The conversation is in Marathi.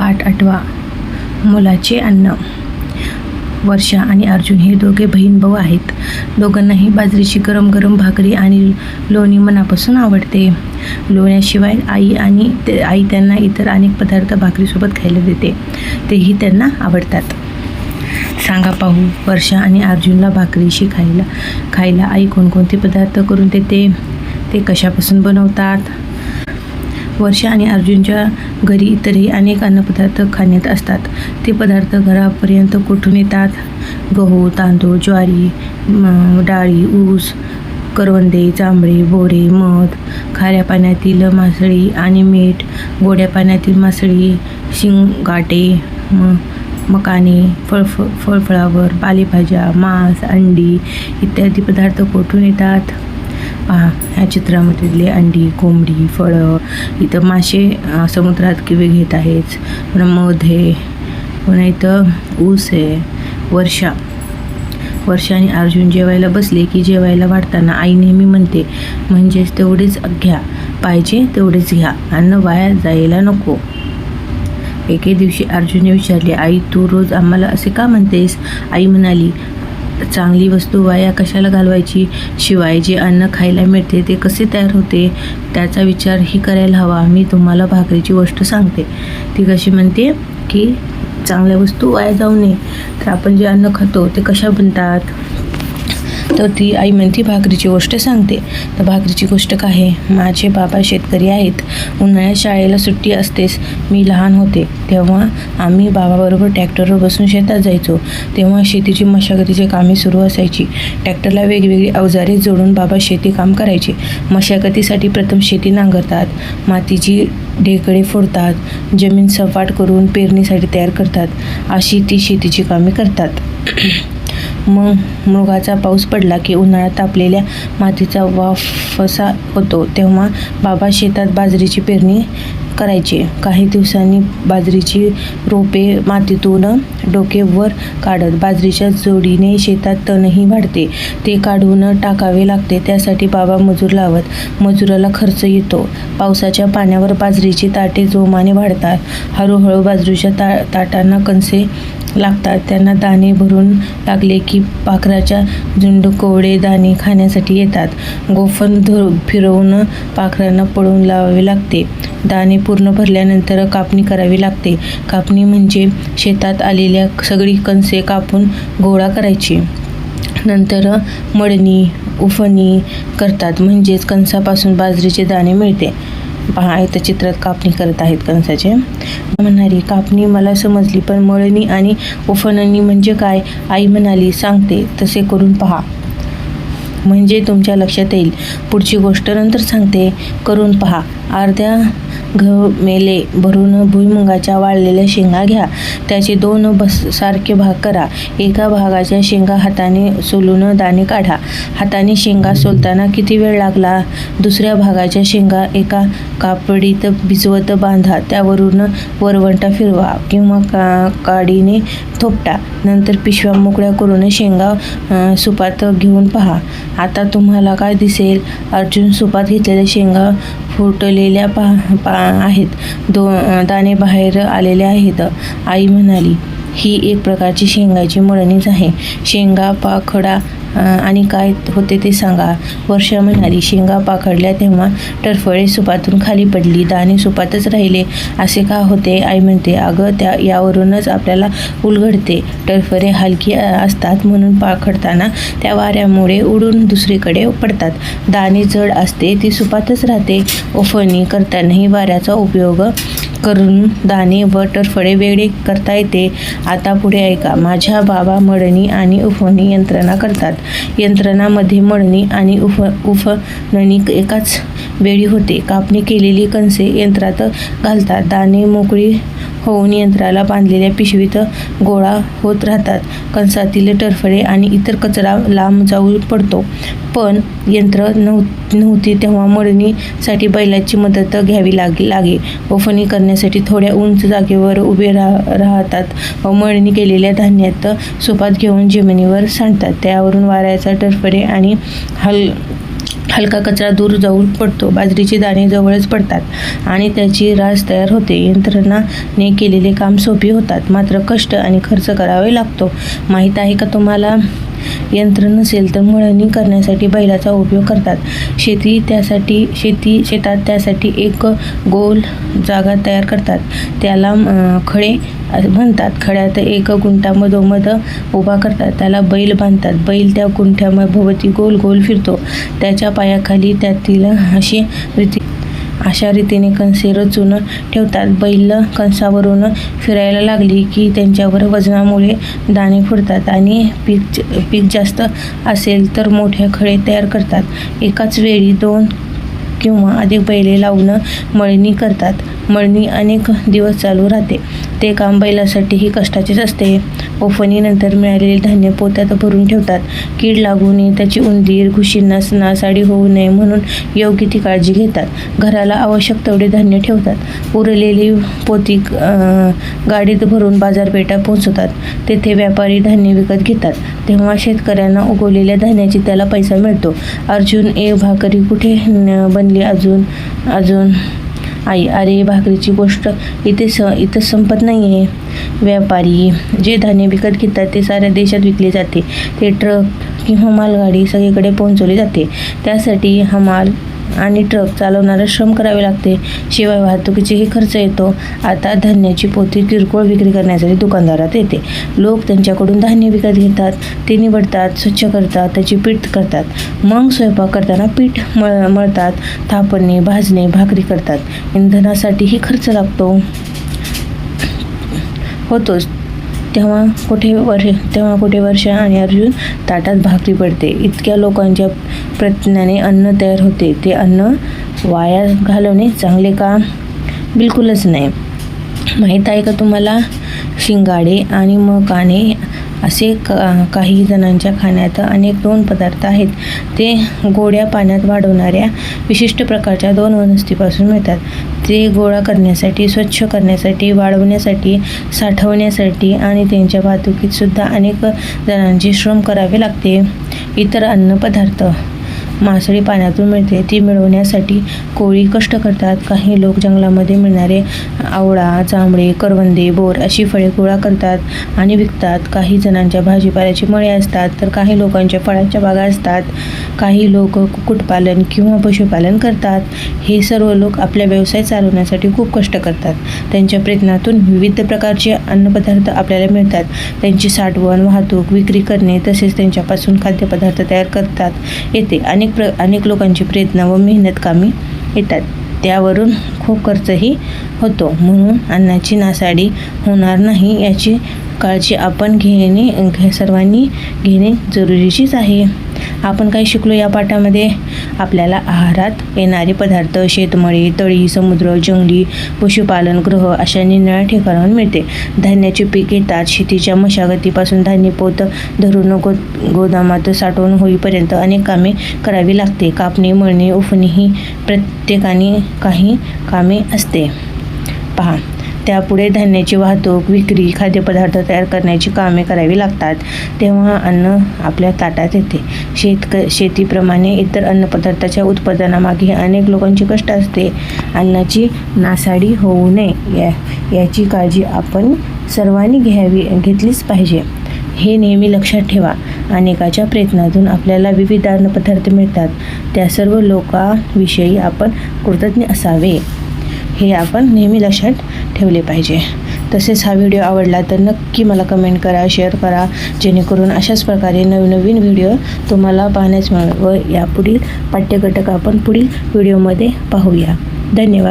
पाठ 8. मुलाचे अन्न. वर्षा आणि अर्जुन हे दोघे बहीण भाऊ आहेत. दोघांनाही बाजरीची गरम गरम भाकरी आणि लोणी मनापासून आवडते. लोण्याशिवाय आई त्यांना इतर अनेक पदार्थ भाकरीसोबत खायला देते, तेही त्यांना आवडतात. सांगा पाहू, वर्षा आणि अर्जुनला भाकरीशी खायला आई कोणकोणते पदार्थ करून देते, ते कशापासून बनवतात? वर्षा आणि अर्जुनच्या घरी इतरही अनेक अन्नपदार्थ खाण्यात असतात. ते पदार्थ घरापर्यंत कुठून येतात? गहू, तांदूळ, ज्वारी, डाळी, ऊस, करवंदे, जांभळे, बोरे, मध, खाऱ्या पाण्यातील मासळी आणि मीठ, गोड्या पाण्यातील मासळी, शिंगाटे, मकाने, फळफळावर, पालेभाज्या, मांस, अंडी इत्यादी पदार्थ कुठून येतात? पहा, ह्या चित्रामधले अंडी, कोंबडी, फळं, इथं मासे समुद्रात किवे घेत आहेत, पुन्हा मध आहे, पुन्हा इथं ऊस आहे. वर्षा आणि अर्जुन जेवायला बसले की जेवायला वाढताना आई नेहमी म्हणते, म्हणजेच तेवढेच घ्या, पाहिजे तेवढेच घ्या, अन्न वाया जायला नको. एके दिवशी अर्जुनने विचारले, आई तू रोज आम्हाला असे का म्हणतेस? आई म्हणाली, चांगली वस्तू वाया कशाला घालवायची? शिवाय जे अन्न खायला मिळते ते कसे तयार होते त्याचा विचारही करायला हवा. मी तुम्हाला भाकरीची गोष्ट सांगते. ती कशी म्हणते की चांगल्या वस्तू वाया जाऊ नये, तर आपण जे अन्न खातो ते कशा बनतात? तर ती आई म्हणते भाकरीची गोष्ट सांगते. तर भाकरीची गोष्ट काय आहे? माझे बाबा शेतकरी आहेत. उन्हाळ्यात शाळेला सुट्टी असतेच. मी लहान होते तेव्हा आम्ही बाबाबरोबर ट्रॅक्टरवर बसून शेतात जायचो. तेव्हा शेतीची मशागतीची कामे सुरू असायची. ट्रॅक्टरला वेगवेगळी अवजारे जोडून बाबा शेती काम करायचे. मशागतीसाठी प्रथम शेती नांगरतात, मातीची ढेकळे फोडतात, जमीन सपाट करून पेरणीसाठी तयार करतात. अशी ती शेतीची कामे करतात. मग मृगाचा पाऊस पडला की उन्हाळ्यात तापलेल्या मातीचा वाफसा होतो, तेव्हा बाबा शेतात बाजरीची पेरणी करायचे. काही दिवसांनी बाजरीची रोपे मातीतून डोके वर काढत बाजरीच्या जोडीने शेतात तणही वाढते, ते काढून टाकावे लागते. त्यासाठी बाबा मजूर लावत. मजुराला खर्च येतो. पावसाच्या पाण्यावर बाजरीची ताटे जोमाने वाढतात. हळूहळू बाजरीच्या ताटांना कणसे लागतात. त्यांना दाणे भरून लागले की पाखराच्या झुंड कोवळे दाणे खाण्यासाठी येतात. गोफण फिरवून पाखरांना पळवून लावावे लागते. दाणे पूर्ण भरल्यानंतर कापणी करावी लागते. कापणी म्हणजे शेतात आलेल्या सगळी कणसे कापून गोळा करायची. नंतर मळणी, उफणी करतात, म्हणजेच कणसापासून बाजरीचे दाणे मिळते. पहा, इथं चित्रात कापणी करत आहेत कणसाचे. म्हणाली, कापणी मला समजली, पण मळणी आणि उफणणी म्हणजे काय? आई म्हणाली, सांगते, तसे करून पहा, म्हणजे तुमच्या लक्षात येईल. पुढची गोष्ट नंतर सांगते, करून पहा. अर्ध्या घमेले भरून भुईमुगाच्या वाळलेल्या शेंगा घ्या. त्याचे 2 सारखे भाग करा. एका भागाच्या शेंगा हाताने सोलून दाणे काढा. हाताने शेंगा सोलताना किती वेळ लागला? दुसऱ्या भागाच्या शेंगा एका कापडीत भिजवत बांधा. त्यावरून वरवंटा फिरवा किंवा काडीने थोपटा. नंतर पिशव्या मोकळ्या करून शेंगा सुपात घेऊन पहा. आता तुम्हाला काय दिसेल? अर्जुन सुपात घेतलेल्या शेंगा फुटलेल्या आहेत. दाणे बाहेर आलेले आहेत. आई म्हणाली, ही एक प्रकारची शेंगाची मळणीच आहे. शेंगा पाखडा आणि काय होते ते सांगा. वर्षा म्हणाली, शेंगा पाखडल्या तेव्हा टरफळे सुपातून खाली पडली, दाणे सुपातच राहिले. असे का होते? आई म्हणते, अगं यावरूनच आपल्याला उलगडते. टरफळे हलकी असतात म्हणून पाखडताना त्या वाऱ्यामुळे उडून दुसरीकडे पडतात. दाणे जड असते, ती सुपातच राहते. उफणी करतानाही वाऱ्याचा उपयोग करून दाणे व टरफळे वेगळे करता येते. आता पुढे ऐका. माझ्या बाबा मळणी आणि उफणी यंत्रणा करतात. यंत्रणामध्ये मळणी आणि उफणणी एकाच वेळी होते. कापणी केलेली कणसे यंत्रात घालतात. दाणे मोकळी होऊन यंत्राला बांधलेल्या पिशवीत गोळा होत राहतात. कणसातील टरफळे आणि इतर कचरा लांब जाऊ पडतो. पण यंत्र नव्हती तेव्हा मळणीसाठी बैलाची मदत घ्यावी लागे. उफणी करण्यासाठी थोड्या उंच जागेवर उभे राहतात व मळणी केलेल्या धान्यात सुपात घेऊन जमिनीवर सांडतात. त्यावरून वाऱ्याचा टरफळे आणि हलका कचरा दूर जाऊन पडतो. बाजरीचे दाणे जवळच पडतात आणि त्याची रास तयार होते. यंत्रणाने केलेले काम सोपे होतात, मात्र कष्ट आणि खर्च करावे लागतो. माहीत आहे का तुम्हाला? यंत्र नसेल तर मळणी करण्यासाठी बैलाचा उपयोग करतात. शेतात त्यासाठी एक गोल जागा तयार करतात. त्याला खळे म्हणतात. खड्यात एक गुंठा मधोमध उभा करतात. त्याला बैल बांधतात. बैल त्या गुंठ्याभोवती गोल गोल फिरतो. त्याच्या पायाखाली त्यातील अशा रीतीने कणसे रचून ठेवतात. बैल कणसावरून फिरायला लागली की त्यांच्यावर वजनामुळे दाणे फुटतात आणि पीक जास्त असेल तर मोठे खळे तयार करतात. एकाच वेळी 2 किंवा अधिक बैले लावून मळणी करतात. मळणी अनेक दिवस चालू राहते. ते काम बैलासाठीही कष्टाचेच असते. ओफणीनंतर मिळालेले धान्य पोत्यात भरून ठेवतात. कीड लागू नये, त्याची उंदीर, घुशींना नासाडी होऊ नये म्हणून योग्य ती काळजी घेतात. घराला आवश्यक तेवढे धान्य ठेवतात. उरलेली पोती गाडीत भरून बाजारपेठा पोहोचवतात. तेथे व्यापारी धान्य विकत घेतात. तेव्हा शेतकऱ्यांना उगवलेल्या धान्याची त्याला पैसा मिळतो. अर्जुन, एक भाकरी कुठे बनली अजून? आई, अरे भाकरीची गोष्ट इथं संपत नाही आहे. व्यापारी जे धान्य विकत घेतात ते साऱ्या देशात विकले जाते. ते ट्रक किंवा मालगाडी सगळीकडे पोहोचवले जाते. त्यासाठी हमाल आणि ट्रक चालवणारा श्रम करावे लागते. शिवाय वाहतुकीचाही खर्च येतो. आता धान्याची पोती किरकोळ विक्री करण्यासाठी दुकानदारात येते. लोक त्यांच्याकडून धान्य विकत घेतात. ते निवडतात, स्वच्छ करतात, त्याची पीठ करतात. मग स्वयंपाक करताना पीठ मळतात, थापणे, भाजणे, भाकरी करतात. इंधनासाठीही खर्च होतोच. तेव्हा कुठे वर्षा आणि अर्जुन ताटात भाकरी पडते. इतक्या लोकांच्या प्रयत्नाने अन्न तयार होते. ते अन्न वाया घालवणे चांगले का? बिलकुलच नाही. माहीत आहे का तुम्हाला? शिंगाडे आणि मकाने असे काही जणांच्या खाण्यात अनेक 2 पदार्थ आहेत. ते गोड्या पाण्यात वाढवणाऱ्या विशिष्ट प्रकारच्या 2 वनस्पतीपासून मिळतात. ते गोळा करण्यासाठी, स्वच्छ करण्यासाठी, वाळवण्यासाठी, साठवण्यासाठी आणि त्यांच्या वाहतुकीत सुद्धा अनेक जणांचे श्रम करावे लागते. इतर अन्नपदार्थ मासळी पाण्यातून मिळते. ती मिळवण्यासाठी कोळी कष्ट करतात. काही लोक जंगलामध्ये मिळणारे आवळा, जांभळे, करवंदे, बोर अशी फळे गोळा करतात आणि विकतात. काही जणांच्या भाजीपाल्याची मळे असतात, तर काही लोकांच्या फळांच्या बागा असतात. काही लोक कुक्कुटपालन किंवा पशुपालन करतात. हे सर्व लोक आपला व्यवसाय चालवण्यासाठी खूप कष्ट करतात. त्यांच्या प्रयत्नातून विविध प्रकारचे अन्नपदार्थ आपल्याला मिळतात. त्यांची साठवण, वाहतूक, विक्री करणे तसेच त्यांच्यापासून खाद्यपदार्थ तयार करतात येते. अनेक लोकांचे प्रयत्न व मेहनत कामी येतात. त्यावरून खूप खर्चही होतो. म्हणून अन्नाची नासाडी होणार नाही याची काळजी आपण सर्वांनी घेणे जरुरीचीच आहे. आपण काय शिकलो या पाठामध्ये? आपल्याला आहारात येणारे पदार्थ शेतमळे, तळी, समुद्र, जंगली, पशुपालन गृह अशा निरनिराळ्या ठिकाणाहून मिळते. धान्याचे पीक येतात. शेतीच्या मशागतीपासून धान्य पोत धरून गोदामात साठवण होईपर्यंत अनेक कामे करावी लागते. कापणी, मळणी, उफणी ही प्रत्येकाने काही कामे असते. पहा, त्यापुढे धान्याची वाहतूक, विक्री, खाद्यपदार्थ तयार करण्याची कामे करावी लागतात. तेव्हा अन्न आपल्या ताटात येते. शेतीप्रमाणे इतर अन्नपदार्थाच्या उत्पादनामागे अनेक लोकांची कष्ट असते. अन्नाची नासाडी होऊ नये याची काळजी आपण सर्वांनी घेतलीच पाहिजे. हे नेहमी लक्षात ठेवा. अनेकाच्या प्रयत्नातून आपल्याला विविध अन्नपदार्थ मिळतात. त्या सर्व लोकांविषयी आपण कृतज्ञ असावे. हे आपण नेहमी लक्षात ठेवले पाहिजे. तसेच हा व्हिडिओ आवडला तर नक्की मला कमेंट करा, शेअर करा, जेणेकरून अशाच प्रकारे नवीन व्हिडिओ तुम्हाला पाहण्यास मिळेल व यापुढील पाठ्यघटक आपण पुढील व्हिडिओमध्ये पाहूया. धन्यवाद.